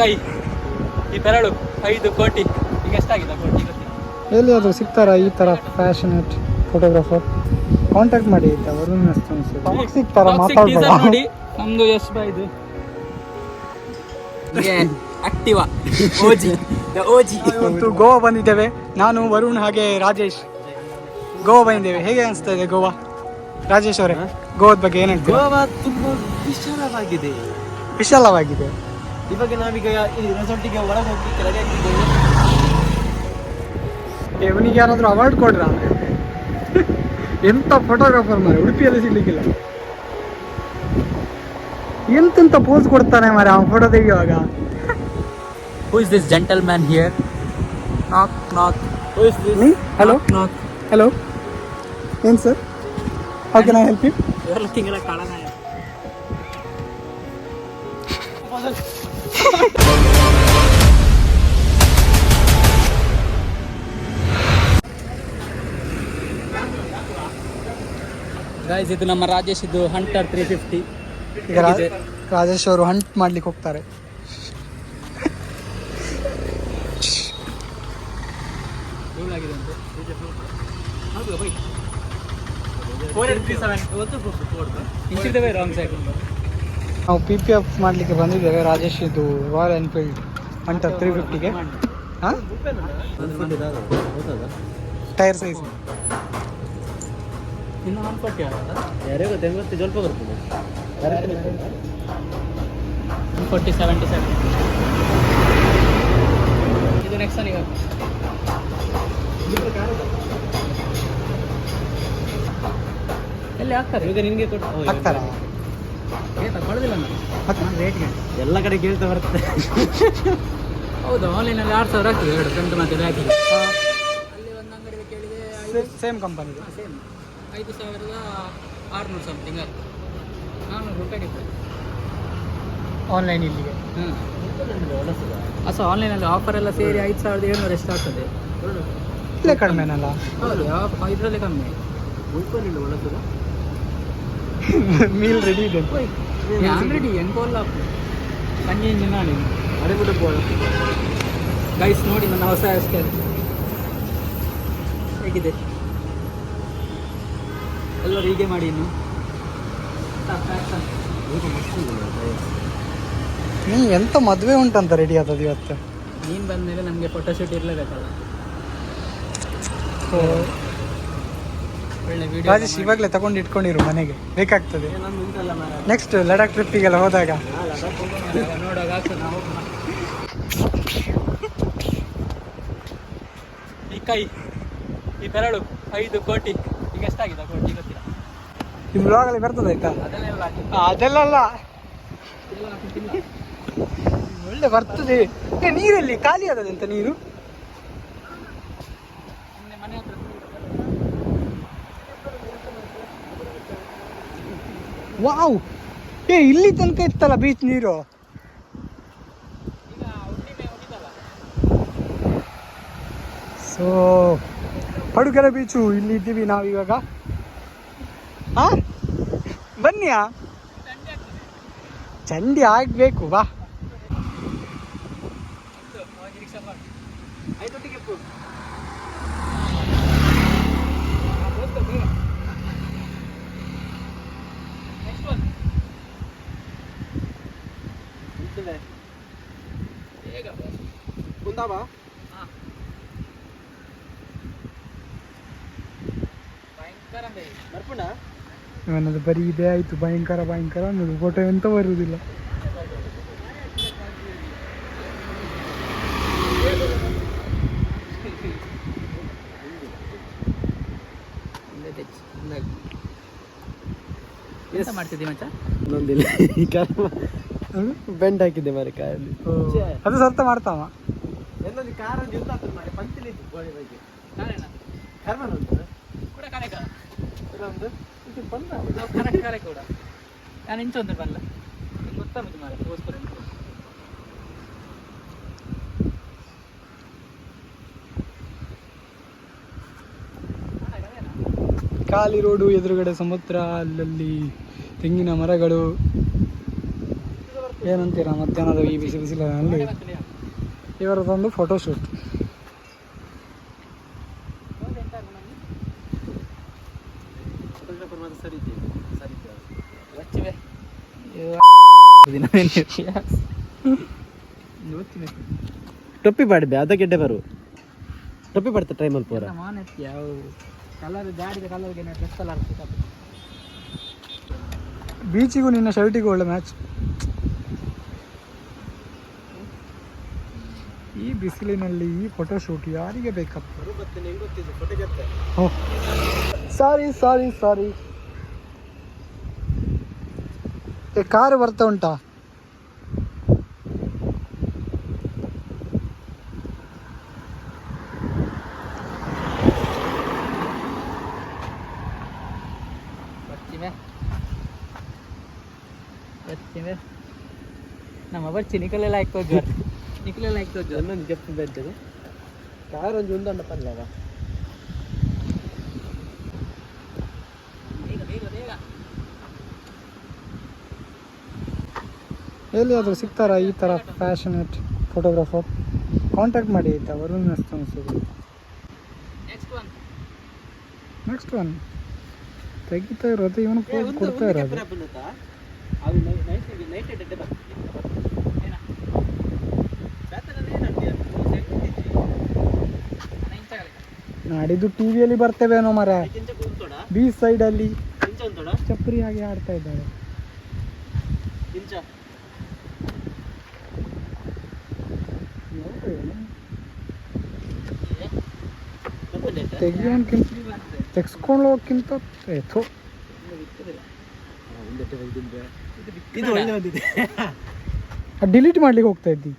ಕೈ ಈ ಬೆರಳು 5 ಕೋಟಿ. ಈಗ ಎಷ್ಟಾಗಿದೆ ಕೋಟಿ ಗೊತ್ತಿಲ್ಲ. ಎಲ್ಲಿಯಾದರೂ ಸಿಗ್ತಾರಾ ಈ ಥರ ಫ್ಯಾಷನೇಟ್ ಫೋಟೋಗ್ರಾಫರ್? ಕಾಂಟ್ಯಾಕ್ಟ್ ಮಾಡಿ ಆಯ್ತಾ, ವರುಣ್ ಸಿಗ್ತಾರಾ? ಮಾತಾಡ್ಬೋದಾ? ನೋಡಿ ನಮ್ದು ಯಶ್ ಬಾಯ್ದು ಆಕ್ಟಿವಾ ಓಜಿ ಇವತ್ತು ಗೋವಾ ಬಂದಿದ್ದೇವೆ. ನಾನು ವರುಣ್ ಹಾಗೆ ರಾಜೇಶ್ ಗೋವಾ ಬಂದಿದ್ದೇವೆ. ಹೇಗೆ ಅನಿಸ್ತಾ ಇದೆ ಗೋವಾ? ರಾಜೇಶ್ ಅವರೇ, ಗೋವಾದ ಬಗ್ಗೆ ಏನು ಹೇಳ್ತೀರಾ? ಗೋವಾ ತುಂಬಾ ವಿಶಾಲವಾಗಿದೆ. ವಿಶಾಲವಾಗಿದೆ. ಇವಾಗ ನಾವೀಗ ಈ ರೆಸಾರ್ಟಿಗೆ ಒಳಗೆ ಹೋಗ್ಲಿಕ್ಕೆ ರೆಡಿ ಆಗ್ತಿದ್ದೇವೆ. ಇವನಿಗೆ ಯಾರಾದರೂ ಅವಾರ್ಡ್ ಕೊಡ್ರ? ಎಂತ ಫೋಟೋಗ್ರಾಫರ್ ಮಾರೆ, ಉಡುಪಿಯಲ್ಲಿ ಸಿಗ್ಲಿಕ್ಕಿಲ್ಲ. ಎಂತೆಂತ ಪೋಸ್ ಕೊಡ್ತಾನೆ ಮಾರೆ ಅವನು ಫೋಟೋ ತೆಗೆಯುವಾಗ. Who is this gentleman here? Knock knock. Who is this? Hello Knock. Hello, ಏನು sir? How can I help you? You are looking like Kalanaya. Guys, ಇದು ನಮ್ಮ ರಾಜೇಶ್, ಇದು ಹಂಟರ್ 350. ಈಗ ರಾಜೇಶ್ ಅವರು ಹಂಟ್ ಮಾಡ್ಲಿಕ್ಕೆ ಹೋಗ್ತಾರೆ. ನಾವು PPF ಮಾಡಲಿಕ್ಕೆ ಬಂದಿದ್ದೇವೆ. ರಾಜೇಶ್ ಇದು ರಾಯಲ್ ಎನ್ಫೀಲ್ಡ್ ಹಂಟರ್ 350ಗೆ. ಹಾಂ, ಟೈರ್ ಸೈಜ್ ಇನ್ನು ಹಂಪಟ್ಟಿ ಯಾರೇ ಗೊತ್ತೆ ಸ್ವಲ್ಪ ಬರ್ತದೆ. 140-77 ಇದು ನೆಕ್ಸ್ಟ್ ಈಗ ಎಲ್ಲಿ ಹಾಕ್ತಾರೆ ಈಗ ನಿನ್ಗೆ ಕೊಟ್ಟು ಹಾಕ್ತಾರಾ? ತಗೊಳ್ಳೋದಿಲ್ಲ ನಾನು ರೇಟ್ಗೆ ಎಲ್ಲ ಕಡೆ ಕೇಳ್ತಾ ಬರ್ತದೆ. ಹೌದು, ಆನ್ಲೈನಲ್ಲಿ 6,000 ಆಗ್ತದೆ ಎರಡು ಫ್ರಂಟ್ ಮತ್ತು ಬ್ಯಾಕಿಗೆ. ಅಲ್ಲಿ ಒಂದು ಅಂಗಡಿಗೆ ಕೇಳಿದೆ ಸೇಮ್ ಕಂಪನಿ, ಸೇಮ್ 5,600 ಸಮಥಿಂಗ್ ಆಗ್ತದೆ. 400 ರೂಪಾಯಿ ಇತ್ತು ಆನ್ಲೈನ್ ಇಲ್ಲಿಗೆ. ಅಸ ಆನ್ಲೈನಲ್ಲಿ ಆಫರ್ ಎಲ್ಲ ಸೇರಿ 5,700 ಎಷ್ಟು ಆಗ್ತದೆ. ಇಲ್ಲೇ ಕಡಿಮೆನಲ್ಲ? ಹೌದು, ಇದರಲ್ಲಿ ಕಮ್ಮಿ. ಮೀಲ್ ರೆಡಿ ಇದೆ. ಆಲ್ರೆಡಿ ಎಂಕೋಲ್ಲ ಸಂಜೆ ನಾಳೆ ಗೈಸ್ ನೋಡಿ ನನ್ನ ಹೊಸ ಸ್ಟೈಲ್ ಹೇಗಿದೆ. ಎಲ್ಲರೂ ಹೀಗೆ ಮಾಡಿ ಇನ್ನು. ನೀ ಎಂತ ಮದುವೆ ಉಂಟಂತ ರೆಡಿ ಆದದ್ದು ಇವತ್ತು? ನೀನು ಬಂದಮೇಲೆ ನಮಗೆ ಫೋಟೋಶೂಟ್ ಇರಲೇಬೇಕಲ್ಲ. ಒಳ್ಳೆ ವಿಡಿಯೋ ರಾಜೇಶ್ ಇವಾಗಲೇ ತಗೊಂಡು ಇಟ್ಕೊಂಡಿರು, ಮನೆಗೆ ಬೇಕಾಗ್ತದೆ. ನೆಕ್ಸ್ಟ್ ಲಡಾಖ್ ಟ್ರಿಪ್ಪಿಗೆಲ್ಲ ಹೋದಾಗ ನೋಡುವಾಗ ಆಗ್ತದೆ. ನಾವು ಈ ಕೈ ಈ ಬೆರಳು 5 ಕೋಟಿ. ಈಗ ಎಷ್ಟಾಗಿದೆ ಕೋಟಿ ಗೊತ್ತಿಲ್ಲ. ಈ ಬ್ಲಾಗಲ್ಲಿ ಬರ್ತದೆ ಆಯ್ತಾ? ಅದೆಲ್ಲ ಒಳ್ಳೆ ಬರ್ತದೆ. ನೀರಲ್ಲಿ ಖಾಲಿ ಆದದಂತ ನೀರು. ಮನೆ ಹತ್ರ ವಾವ್, ಇಲ್ಲಿ ತನಕ ಇತ್ತಲ್ಲ ಬೀಚ್ ನೀರು. ಸೊ ಪಡುಕೆರೆ ಬೀಚು ಇಲ್ಲಿ ಇದ್ದೀವಿ ನಾವು ಇವಾಗ. ಹಾ, ಬನ್ನಿಯಾ, ಚಂಡಿ ಆಗ್ಬೇಕು ಬಾ. ಇವನದು ಬರೀ ಇದೇ ಆಯ್ತು, ಭಯಂಕರ ಭಯಂಕರ ಅನ್ನೋದು. ಫೋಟೋ ಎಂತ ಬರುವುದಿಲ್ಲ. ಎಂತ ಮಾಡ್ತಿದ್ದಿ ಮಚ್ಚ? ಇನ್ನೊಂದಿಲ್ಲ, ಬೆಂಡ್ ಹಾಕಿದ್ದೆ ಮಾರೆ ಕಾರಲ್ಲಿ. ಅದು ಸ್ವಲ್ಪ ಮಾಡ್ತಾವ. ಎಲ್ಲೊಂದು ಕಾರ್ ಪಂಚಲಿ ಗೋಳಿ ಬಗ್ಗೆ ಕಾರಣ ಕರ್ಮನ್ ಉಂಟು ಕೂಡ ಕನೆಕ ಇದೊಂದು ಇದು ಬಂದ ಕನೆಕ ಕರೆ ಕೂಡ ನಾನು ಇಂಚೊಂದು ಬಲ್ಲ ಗೊತ್ತಾಗುತ್ತೆ ಮಾರೆ ಗೋಸ್ಕರ. ಖಾಲಿ ರೋಡು, ಎದುರುಗಡೆ ಸಮುದ್ರ, ಅಲ್ಲಲ್ಲಿ ತೆಂಗಿನ ಮರಗಳು. ಏನಂತೀರಾ ಮಧ್ಯಾಹ್ನದ ಈ ಬಿಸಿ ಬಿಸಿಲಿನಲ್ಲಿ ಇವರದೊಂದು ಫೋಟೋಶೂಟ್. ಟೊಪ್ಪಿ ಪಾಡ್ಬೆ ಅದಕ್ಕೆ ಬರು ಟೊಪ್ಪಿ ಪಡ್ತಾ ಟ್ರೈ ಮಲ್ಪೋರ ಯಾವ ಕಲರ್ ಗಾಡಿದ ಕಲರ್ಗೆ ಡ್ರೆಸ್ ಕಲರ್ ಬೀಚಿಗೂ ನಿನ್ನ ಶರ್ಟಿಗೂ ಒಳ್ಳೆ ಮ್ಯಾಚ್. ಈ ಬಿಸಿಲಿನಲ್ಲಿ ಈ ಫೋಟೋಶೂಟ್ ಯಾರಿಗೆ ಬೇಕಪ್ಪ? ಸಾರಿ ಕಾರು ಬರ್ತಾ ಉಂಟಾ? ನಮ್ಮ ಬರ್ಚಿ ನಿಕಲೆಲ್ಲ ಹಾಕೋದು ಇನ್ನೊಂದು ಜಪ್ಪು ಬೆದ್ದದು ಕಾರ್ ಒಂದು ಒಂದೊಂದು ಪಲ್ಲವ ಎಲ್ಲಿಯಾದರೂ ಸಿಗ್ತಾರಾ ಈ ಥರ ಫ್ಯಾಷನೇಟ್ ಫೋಟೋಗ್ರಾಫರ್? ಕಾಂಟ್ಯಾಕ್ಟ್ ಮಾಡಿ ಆಯಿತಾ? ವರುಣ್ ಅನ್ಸೋದು. ನೆಕ್ಸ್ಟ್ ಒನ್ ತೆಗಿತಾ ಇರೋದು ಇವನು ಪೋಸ್ ಕೊಡ್ತಾ ಇರೋದು. ನಾಡಿದ್ದು ಟಿವಿಯಲ್ಲಿ ಬರ್ತೇವೇನೋ ಮರ. ಬೀಚ್ ಸೈಡಲ್ಲಿ ಚಪ್ರಿ ಹಾಗೆ ಆಡ್ತಾ ಇದ್ದಾರೆ. ತೆಗಿಯೋನ್ಕಿಂತ ತೆಗ್ಸ್ಕೊಳ್ಳೋಕ್ಕಿಂತ ಡಿಲೀಟ್ ಮಾಡ್ಲಿಕ್ಕೆ ಹೋಗ್ತಾ ಇದ್ದಿ.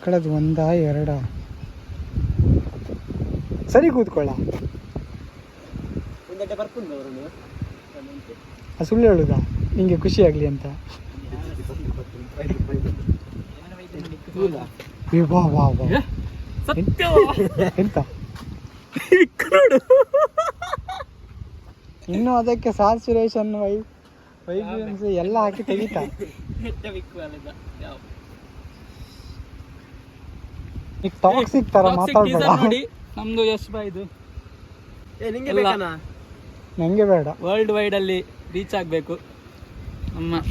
ಕಳೆದು ಒಂದ ಎರಡ ಸರಿ ಕೂತ್ಕೊಳ್ಳ. ಸುಳ್ಳು ಹೇಳುದ ನಿಂಗೆ ಖುಷಿ ಆಗ್ಲಿ ಅಂತ? ಎಂತ ಇನ್ನು ಅದಕ್ಕೆ ಸ್ಯಾಚುರೇಷನ್ ವೈಬ್ರೆನ್ಸ್ ಎಲ್ಲ ಹಾಕಿ ತೆಗಿತಾ. ಈಗ ಟಾಕ್ಸಿಕ್ ತರ ಮಾತಾಡ್ಬೇಡ. ನಮ್ದು ಯಶ್ ಬಾಯ್ದು ನಂಗೆ ಬೇಡ. ವರ್ಲ್ಡ್ ವೈಡ್ ಅಲ್ಲಿ ರೀಚ್ ಆಗ್ಬೇಕು ನಮ್ಮ.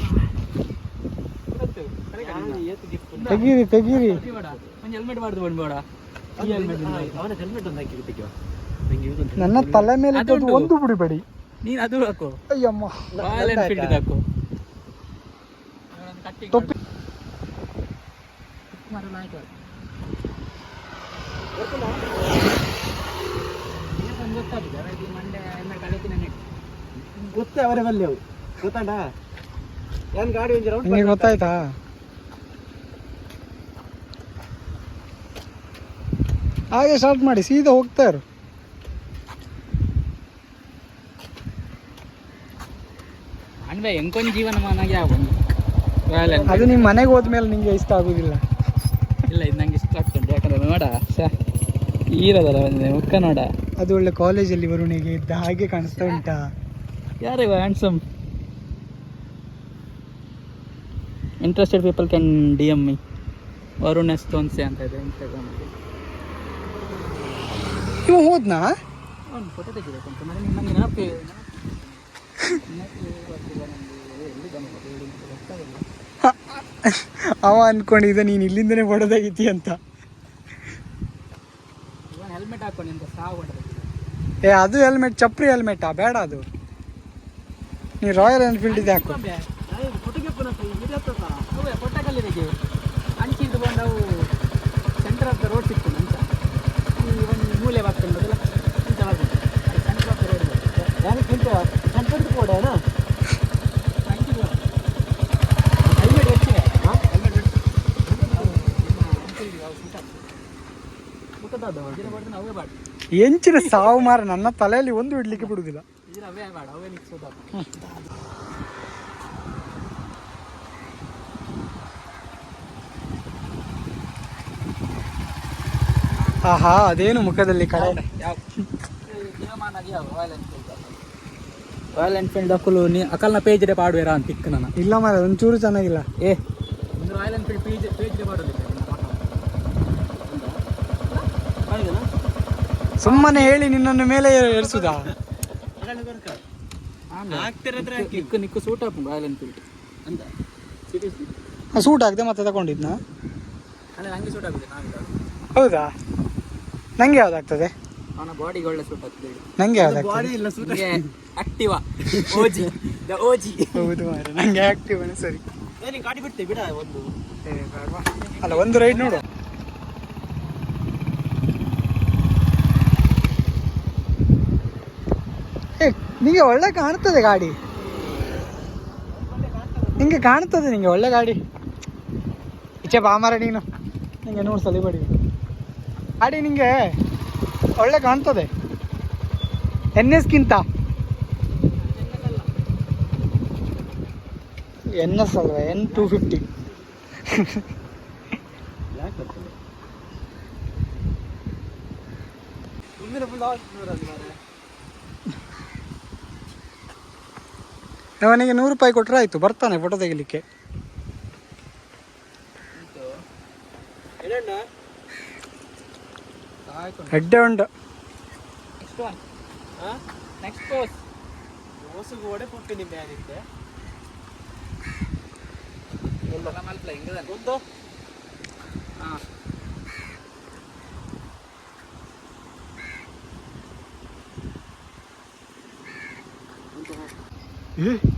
ತೆಗೀರಿ ಒಂದು ಹೆಲ್ಮೆಟ್ ಮಾಡ್ದು ಬಂದ್ಬೇಡ. ನನ್ನ ತಲೆ ಮೇಲೆ ಒಂದು ಬಿಡಿಬೇಡಿ. ನೀನ್ ಅದು ಹಾಕು. ಅಯ್ಯಮ್ಮ ರಾಯಲ್ ಎನ್ಫೀಲ್ಡ್ ಹಾಕು. ತೊಪ್ಪಿ ಗೊತ್ತೇ ಅವರೇ ಬಲ್ಲೆವು ಗೊತ್ತಾಡ ಏನ್ ಗಾಡಿ ನಿಮಗೆ ಗೊತ್ತಾಯ್ತಾ? ಹಾಗೆ ಸ್ಟಾರ್ಟ್ ಮಾಡಿ ಸೀದಾ ಹೋಗ್ತಾ ಇರು. ಅನ್ಬೆ ಎಂಕೊಂದು ಜೀವನಮಾನಾಗಿ ಯಾವ ಅದು ನಿಮ್ಮ ಮನೆಗೆ ಹೋದ್ಮೇಲೆ ನಿಂಗೆ ಇಷ್ಟ ಆಗುದಿಲ್ಲ. ಇಲ್ಲ ಇದು ನಂಗೆ ಇಷ್ಟ ಆಗ್ತುಂಟು. ಯಾಕಂದ್ರೆ ನೋಡ ಈರದಲ್ಲ ಬಂದಿದೆ ಮುಖ ನೋಡ. ಅದು ಒಳ್ಳೆ ಕಾಲೇಜಲ್ಲಿ ವರುಣಿಗೆ ಇದ್ದ ಹಾಗೆ ಕಾಣಿಸ್ತಾ ಉಂಟಾ? ಯಾರಿವ handsome? Interested people can DM me. Varun S Thonse ಅಂತ ಇದೆ ಇನ್ಸ್ಟಾಗ್ರಾಮಲ್ಲಿ. ಇವ ಹೋದ್ನಾ? ಅವ್ನು ಫೋಟೋ ತೆಗಿಬೇಕು ಅಂತ ನನಗೆ ನೆನಪೇ ಅವ ಅನ್ಕೊಂಡಿದ್ದ ನೀನು ಇಲ್ಲಿಂದನೇ ಹೊಡೆದಾಗಿತಿ ಅಂತ. ಹೆಲ್ಮೆಟ್ ಹಾಕೊಂಡು ಅಂತ ಸಾವು ಅದು ಹೆಲ್ಮೆಟ್ ಚಪ್ರಿ ಹೆಲ್ಮೆಟಾ? ಬೇಡ ಅದು. ನೀ ರಾಯಲ್ ಎನ್ಫೀಲ್ಡ್ ಇದೆ ಹಾಕು. ಕೊಟ್ಟಕಲ್ಲಿಗೆ ಅಂಚಿದ್ದು ಬಂದು ಅವು ಸೆಂಟರ್ ಆಫ್ ದ ರೋಡ್ ಸಿಕ್ತು ಅಂತ ಈ ಒಂದು ಮೂಲೆ ಬಾಗ್ತಂಡದಲ್ಲ ಅಂತ ಆಗ್ಬೋದು. ಅದು ಸೆಂಟರ್ ಆಫ್ ದ ರೋಡ್ ಯಾರಿಗೆ ಸೆಂಟರ್ ಕೊಡೋಣ ಹೆಲ್ಮೆಟ್ ಹೆಚ್ಚಿದೆ. ಅವೇ ಬಾಡ ಎಂಚಿನ ಸಾವು ಮಾರ. ನನ್ನ ತಲೆಯಲ್ಲಿ ಒಂದು ಇಡ್ಲಿಕ್ಕೆ ಬಿಡುದಿಲ್ಲ. ಅವೇ ಬೇಡ ಅವೇ ನಿಕ್ಸೋದ. ಆಹಾ ಅದೇನು ಮುಖದಲ್ಲಿ ಕಡೆ ಯಾವ ಜೀವಮಾನಾಗಿ ಯಾವ ರಾಯಲ್ ಎನ್ಫೀಲ್ಡ್ ರಾಯಲ್ ಎನ್ಫೀಲ್ಡ್ ಅಕ್ಕಲು ನೀ ಅಕಲ್ನ ಪೇಜ್ರೆ ಪಾಡುವೇರಾ ಅಂತ ತಿಕ್ಕ ನಾನು ಇಲ್ಲ ಮಾರ ಒಂಚೂರು ಚೆನ್ನಾಗಿಲ್ಲ. ಒಂದು ರಾಯಲ್ ಎನ್ಫೀಲ್ಡ್ ಪೇಜ್ರೆ ಪಾಡೋದಿಲ್ಲ ಸುಮ್ಮನೆ ಹೇಳಿ ನಿನ್ನನ್ನು ಮೇಲೆ ಎರಿಸುದಾ? ನಿಕ್ಕು ಸೂಟ್ ಹಾಕು ರಾಯಲ್ ಎನ್ಫೀಲ್ಡ್ ಅಂತ ಸೀರಿಯಸ್ಲಿ. ಸೂಟ್ ಆಗದೆ ಮತ್ತೆ ತಗೊಂಡಿದ್ನಾ? ಅಲ್ಲ ನಂಗೆ ಸೂಟ್ ಆಗುತ್ತೆ. ಹೌದಾ? ನಂಗೆ ಯಾವ್ದಾಗ್ತದೆ? ಅವನ ಬಾಡಿಗೆ ಒಳ್ಳೆ ಸೂಟ್ ಆಗ್ತದೆ. ನಂಗೆ ಯಾವ್ದಾಗ್ತದೆ? ಬಾಡಿ ಇಲ್ಲ ಸೂಟ್ ಆಕ್ಟಿವಾ ಓಜಿ ದ ಓಜಿ. ಹೌದು ಮಾರ, ನಂಗೆ ಆಕ್ಟಿವ್ ಸರಿ. ಗಾಡಿ ಬಿಡ್ತೇವೆ ಬಿಡ ಒಂದು. ಅಲ್ಲ ಒಂದು ರೈಡ್ ನೋಡು. ನಿಂಗೆ ಒಳ್ಳೆ ಕಾಣ್ತದೆ ಗಾಡಿ, ನಿಂಗೆ ಕಾಣ್ತದೆ, ನಿಂಗೆ ಒಳ್ಳೆ ಗಾಡಿ. ಈಚೆ ಬಾಮಾರ ನೀನು, ನಿಂಗೆ ನೋಡು ಸಲ ಬಡಿ ಗಾಡಿ ನಿಂಗೆ ಒಳ್ಳೆ ಕಾಣ್ತದೆ. NSಗಿಂತ NS ಅಲ್ವಾ, N250. ಅವನಿಗೆ 100 ರೂಪಾಯಿ ಕೊಟ್ಟರೆ ಆಯ್ತು, ಬರ್ತಾನೆ ಫೋಟೋ ತೆಗಿಲಿಕ್ಕೆ. ಹೆಡ್ಡೆ ಉಂಡು. ನೆಕ್ಸ್ಟ್ ಕೋರ್ಸ್ ಓಸುಗು ಒಡೆ ಪುಟ್ಟಿನಿ ಬ್ಯಾನಿದ್ದೆ ಎಲ್ಲ ಮಲ್ಪಲ ಹಿಂಗದ ಒಂದು. ಹಾಂ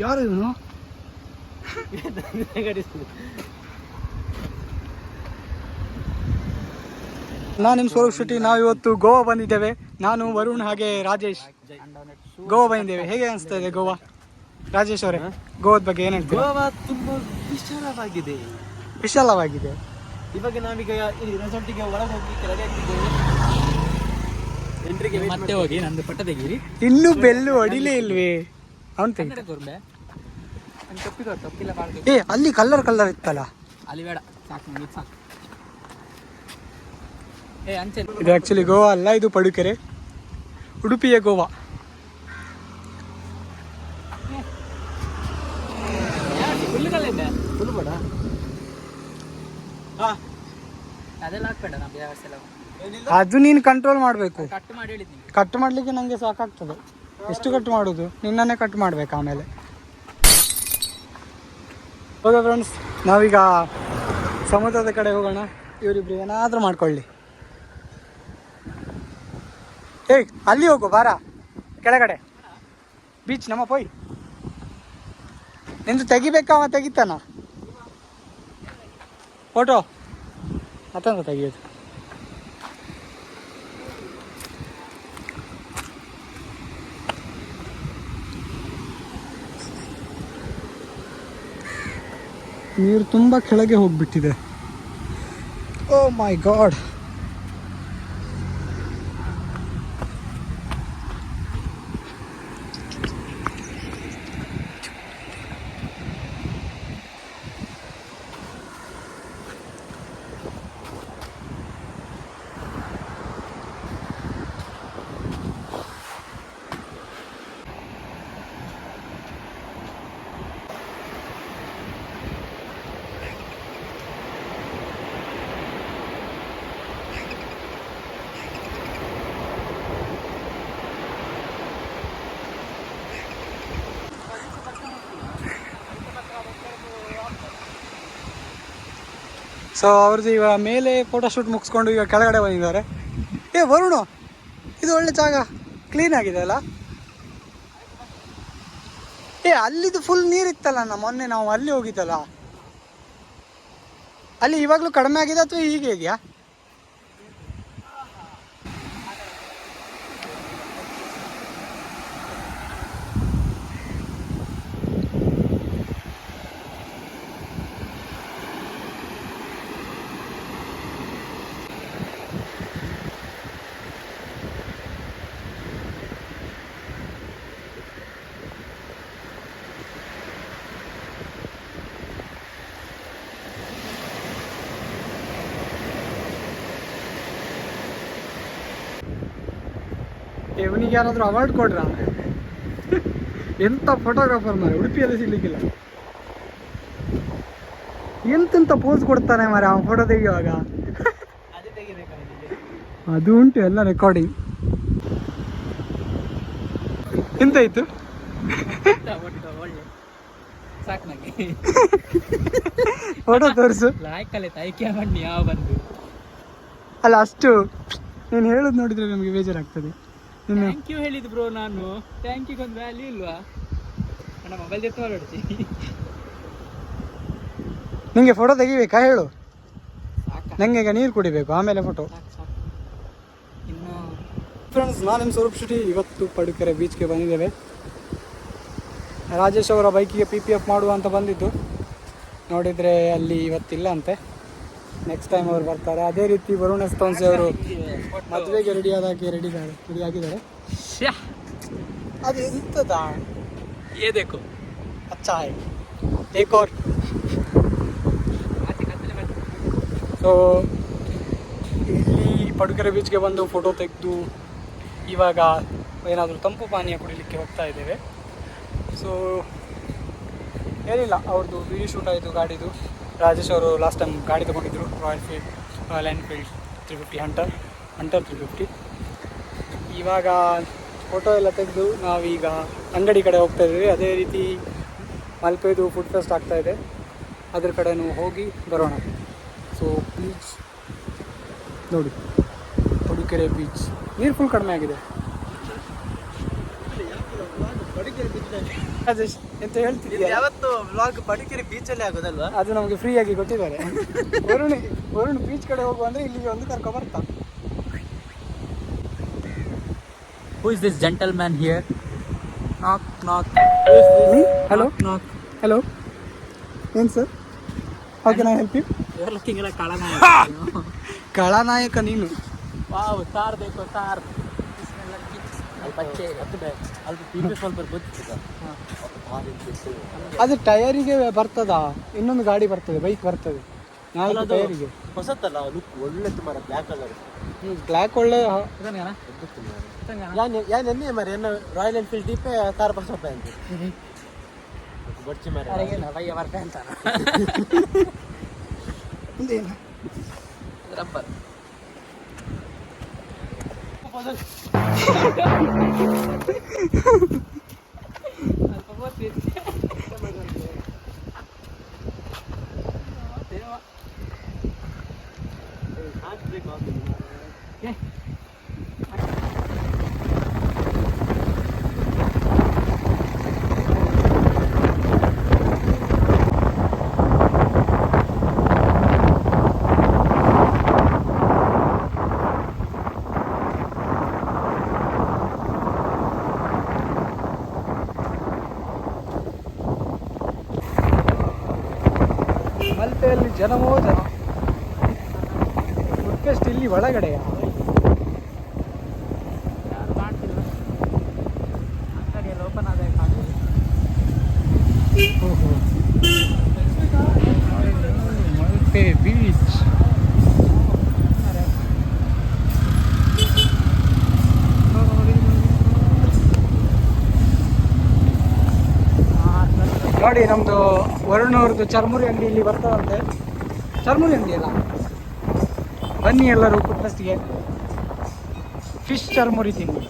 ಯಾರು ಇವನು? ನಾನು ನಿಮ್ಮ ಸ್ವರೂಪ್ ಶೆಟ್ಟಿ. ನಾವು ಇವತ್ತು ಗೋವಾ ಬಂದಿದ್ದೇವೆ. ನಾನು ವರುಣ್ ಹಾಗೆ ರಾಜೇಶ್ ಗೋವಾ ಬಂದಿದ್ದೇವೆ. ಹೇಗೆ ಅನಿಸ್ತಾ ಇದೆ ಗೋವಾ? ರಾಜೇಶ್ ಅವರೇ, ಗೋವಾದ ಬಗ್ಗೆ ಏನು ಹೇಳ್ತೀರಾ? ಗೋವಾ ತುಂಬಾ ವಿಶಾಲವಾಗಿದೆ. ವಿಶಾಲವಾಗಿದೆ. ಇವಾಗ ನಾವೀಗ ಈ ರೆಸಾರ್ಟಿಗೆ ಒಳಗೆ ಹೋಗ್ಲಿಕ್ಕೆ ರೆಡಿ ಆಗ್ತಿದ್ದೇವೆ. ಎಂಟ್ರಿಗೆ ಮತ್ತೆ ಹೋಗಿ ನಂದು ಪಟ್ಟ ತೆಗೀರಿ. ಇನ್ನೂ ಬೆಲ್ಲು ಹೊಡಿಲೇ ಇಲ್ವೇ? ಅವನು ತೆಗಿ. ತೋರ್ಬೆ ತಪ್ಪಿಲ್ಲ ಮಾಡ್ಬೇಕು. ಅಲ್ಲಿ ಕಲರ್ ಇತ್ತಲ್ಲ, ಅಲ್ಲಿ ಬೇಡ ಸಾಕು ನಂಗೆ ಸಾಕು. ಅಂಚೆ ಇದು ಆಕ್ಚುಲಿ ಗೋವಾ ಅಲ್ಲ, ಇದು ಪಡುಕೆರೆ, ಉಡುಪಿಯ ಗೋವಾ. ಹುಲ್ಲುಗಳಿದೆ ಫುಲ್ ಬೇಡ. ಅದೆಲ್ಲ ಹಾಕ್ಬೇಡ ನಾ ವ್ಯವಸ್ಥೆ ಎಲ್ಲ ಅದು ನೀನು ಕಂಟ್ರೋಲ್ ಮಾಡಬೇಕು. ಕಟ್ ಮಾಡಿ ಹೇಳಿದ್ದೀನಿ. ಕಟ್ ಮಾಡಲಿಕ್ಕೆ ನನಗೆ ಸಾಕಾಗ್ತದೆ. ಎಷ್ಟು ಕಟ್ ಮಾಡೋದು? ನಿನ್ನನ್ನೇ ಕಟ್ ಮಾಡ್ಬೇಕು ಆಮೇಲೆ. ಓಕೆ ಫ್ರೆಂಡ್ಸ್, ನಾವೀಗ ಸಮುದ್ರದ ಕಡೆ ಹೋಗೋಣ. ಇವರಿಬ್ರು ಏನಾದರೂ ಮಾಡ್ಕೊಳ್ಳಿ. ಅಲ್ಲಿ ಹೋಗು, ಬಾರ ಕೆಳಗಡೆ ಬೀಚ್ ನಮ್ಮ ಪೋಯ್. ನಿಂದು ತೆಗಿಬೇಕಾ? ಅವ ತೆಗಿತಾನ ಫೋಟೋ? ಮತ್ತೊಂದು ತೆಗಿಯೋದು. ನೀರು ತುಂಬ ಕೆಳಗೆ ಹೋಗ್ಬಿಟ್ಟಿದೆ. ಓ ಮೈ ಗಾಡ್. ಸೊ ಅವ್ರದ್ದು ಇವಾಗ ಮೇಲೆ ಫೋಟೋಶೂಟ್ ಮುಗಿಸ್ಕೊಂಡು ಈಗ ಕೆಳಗಡೆ ಬಂದಿದ್ದಾರೆ. ವರುಣ, ಇದು ಒಳ್ಳೆ ಜಾಗ, ಕ್ಲೀನ್ ಆಗಿದೆ ಅಲ್ಲ? ಅಲ್ಲಿದು ಫುಲ್ ನೀರಿತ್ತಲ್ಲ, ಮೊನ್ನೆ ನಾವು ಅಲ್ಲಿ ಹೋಗಿದ್ದಲ್ಲ, ಅಲ್ಲಿ ಇವಾಗಲೂ ಕಡಿಮೆ ಆಗಿದೆ ಅಥವಾ ಹೀಗೆ ಇದೆಯಾ? ಇವನಿಗೆ ಯಾರಾದರೂ ಅವಾರ್ಡ್ ಕೊಡ್ರ? ಎಂತ ಫೋಟೋಗ್ರಾಫರ್ ಮಾರೆ, ಉಡುಪಿಯಲ್ಲಿ ಸಿಗ್ಲಿಕ್ಕಿಲ್ಲ. ಎಂತೆಂತ ಪೋಸ್ ಕೊಡ್ತಾನೆ ಮಾರೆ ಅವನು ಫೋಟೋ ತೆಗೆಯುವಾಗ. ಅದು ತೆಗಿಬೇಕಾದ್ರೆ ಅದು ಉಂಟು ಎಲ್ಲ ರೆಕಾರ್ಡಿಂಗ್. ಎಂತಾಯ್ತು? ಒಳ್ಳೆ ಸಾಕು ನನಗೆ. ಫೋಟೋ ತೋರಿಸು. ಲಾಯ್ಕಲ್ಲೇ ತಾಯ್ಕೆ ಬನ್ನಿ ಯಾವ ಬಂದು. ಅಲ್ಲ ಅಷ್ಟು ನೀನು ಹೇಳೋದು ನೋಡಿದ್ರೆ ನಮಗೆ ಬೇಜಾರಾಗ್ತದೆ. ಇನ್ನು ಥ್ಯಾಂಕ್ ಯು ಹೇಳಿದ್ದು ಬ್ರೋ, ನಾನು ಥ್ಯಾಂಕ್ ಯು ಒಂದು ವ್ಯಾಲ್ಯೂ ಇಲ್ವಾ? ನನ್ನ ಮೊಬೈಲ್ ಜೊತೆ ಹೊರಡ್ತಿ. ನಿಂಗೆ ಫೋಟೋ ತೆಗಿಬೇಕಾ ಹೇಳು. ಸಾಕ ನಂಗೆ ಈಗ ನೀರು ಕುಡಿಬೇಕು, ಆಮೇಲೆ ಫೋಟೋ. ಸಾಕು ಸಾಕು. ಇನ್ನು ಫ್ರೆಂಡ್ಸ್, ನಾನು ನಿಮ್ಮ ಸ್ವರೂಪ್ ಶೆಟ್ಟಿ. ಇವತ್ತು ಪಡುಕೆರೆ ಬೀಚ್ಗೆ ಬಂದಿದ್ದೇವೆ. ರಾಜೇಶ್ ಅವರ ಬೈಕಿಗೆ PPF ಮಾಡುವ ಅಂತ ಬಂದಿದ್ದು, ನೋಡಿದರೆ ಅಲ್ಲಿ ಇವತ್ತಿಲ್ಲ ಅಂತೆ. ನೆಕ್ಸ್ಟ್ ಟೈಮ್ ಅವರು ಬರ್ತಾರೆ. ಅದೇ ರೀತಿ ವರುಣ್ ಎಸ್ತೋನ್ಸಿ ಅವರು ಮದುವೆಗೆ ರೆಡಿ ಆಗಿದ್ದಾರೆ. ಅದು ಎಂತದಾ ये देखो ಅಚ್ಚಾ ಏಕ್ ಔರ್. ಸೊ ಇಲ್ಲಿ ಪಡುಕೆರೆ ಬೀಚ್ಗೆ ಬಂದು ಫೋಟೋ ತೆಗೆದು ಇವಾಗ ಏನಾದರೂ ತಂಪು ಪಾನೀಯ ಕುಡಿಲಿಕ್ಕೆ ಹೋಗ್ತಾ ಇದ್ದೇವೆ. ಸೊ ಏನಿಲ್ಲ, ಅವ್ರದ್ದು ವಿಡಿಯೋ ಶೂಟ್ ಆಯಿತು ಗಾಡಿದು. ರಾಜೇಶ್ ಅವರು ಲಾಸ್ಟ್ ಟೈಮ್ ಗಾಡಿ ತೊಗೊಂಡಿದ್ರು, ರಾಯಲ್ ಎನ್ಫೀಲ್ಡ್ 350 ಹಂಟರ್ 350. ಇವಾಗ ಫೋಟೋ ಎಲ್ಲ ತೆಗೆದು ನಾವೀಗ ಅಂಗಡಿ ಕಡೆ ಹೋಗ್ತಾ ಇದ್ದೀವಿ. ಅದೇ ರೀತಿ ಮಲ್ಪೆದು ಫುಡ್ ಫೆಸ್ಟ್ ಆಗ್ತಾಯಿದೆ, ಅದ್ರ ಕಡೆನೂ ಹೋಗಿ ಬರೋಣ. ಸೊ ಪ್ಲೀಸ್ ನೋಡಿ, ಪಡುಕೆರೆ ಬೀಚ್ ನೀರು ಫುಲ್ ಕಡಿಮೆ ಆಗಿದೆ. ರಾಜೇಶ್ ಎಂತ ಹೇಳ್ತಿದ್ದೀಯ? ಯಾವತ್ತು ವ್ಲಾಗ್ ಪಡುಕೆರೆ ಬೀಚಲ್ಲಿ ಆಗೋದಲ್ವಾ? ಅದು ನಮಗೆ ಫ್ರೀ ಆಗಿ ಕೊಟ್ಟಿದ್ದಾರೆ. ವರುಣ್ ಬೀಚ್ ಕಡೆ ಹೋಗುವ ಅಂದರೆ ಇಲ್ಲಿಗೆ ಒಂದು ಕರ್ಕೊ ಬರ್ತಾ. Who is this gentleman here? Knock knock. Hello Knock. Hello, ಏನು sir, how can I help you? You are looking like Kalanayak. ಕಳಾನಾಯಕ ನೀನು. Wow, Thar देखो Thar. इसमें लड़की बच्चे ಅಲ್ಲಿ PPF ಸ್ವಲ್ಪ ಗೊತ್ತಿಲ್ಲ. ಅದು ಟಯರಿಗೆ ಬರ್ತದಾ? ಇನ್ನೊಂದು ಗಾಡಿ ಬರ್ತದೆ, ಬೈಕ್ ಬರ್ತದೆ 4 ಟಯರಿಗೆ. ಹೊಸತ್ತಲ್ಲ ಲುಕ್ ಒಳ್ಳೆ ತುಂಬ ಬ್ಲ್ಯಾಕ್ ಕಲರ್. ಬ್ಲ್ಯಾಕ್ ಒಳ್ಳೆ. ಇದನ್ನ ಯಾನ್ ಎನ್ನೆ ಮರೆ ಎನ್ನ ರಾಯಲ್ ಎನ್ಫೀಲ್ಡ್ ದೀಪೆ ತಾರ ಪರ್ಸಪ್ಪ ಅಂತ ಬರ್ಚಿ ಮರೆ ಅರೆಗೆ ಭಯ್ಯ ಬರ್ತೆ ಅಂತ ರಬ್ಬರ್ ಮಲ್ಪೆಯಲ್ಲಿ ಜನಮೋ ಜನ. ಫುಡ್ ಫೆಸ್ಟ್ ಇಲ್ಲಿ ಒಳಗಡೆಯ. ಯಾರು ಕಾಣ್ತಿಲ್ಲ, ಅಂಗಡಿಯಲ್ಲಿ ಓಪನ್ ಆದಾಗ ಕಾಣ್ತಿಲ್ಲ. ಓಹೋ, ಮಲ್ಪೆ ಬೀಚ್. ನೋಡಿ, ನಮ್ಮದು ವರುಣ್ ಅವ್ರದ್ದು ಚರ್ಮುರಿ ಅಂಗಡಿ ಇಲ್ಲಿ ಬರ್ತದಂತೆ. ಚರ್ಮುರಿ ಅಂಗಡಿ ಅಲ್ಲ, ಬನ್ನಿ ಎಲ್ಲರೂ ಫುಡ್ ಫೆಸ್ಟ್ಗೆ. ಫಿಶ್ ಚರ್ಮುರಿ ತಿನ್ನಿ.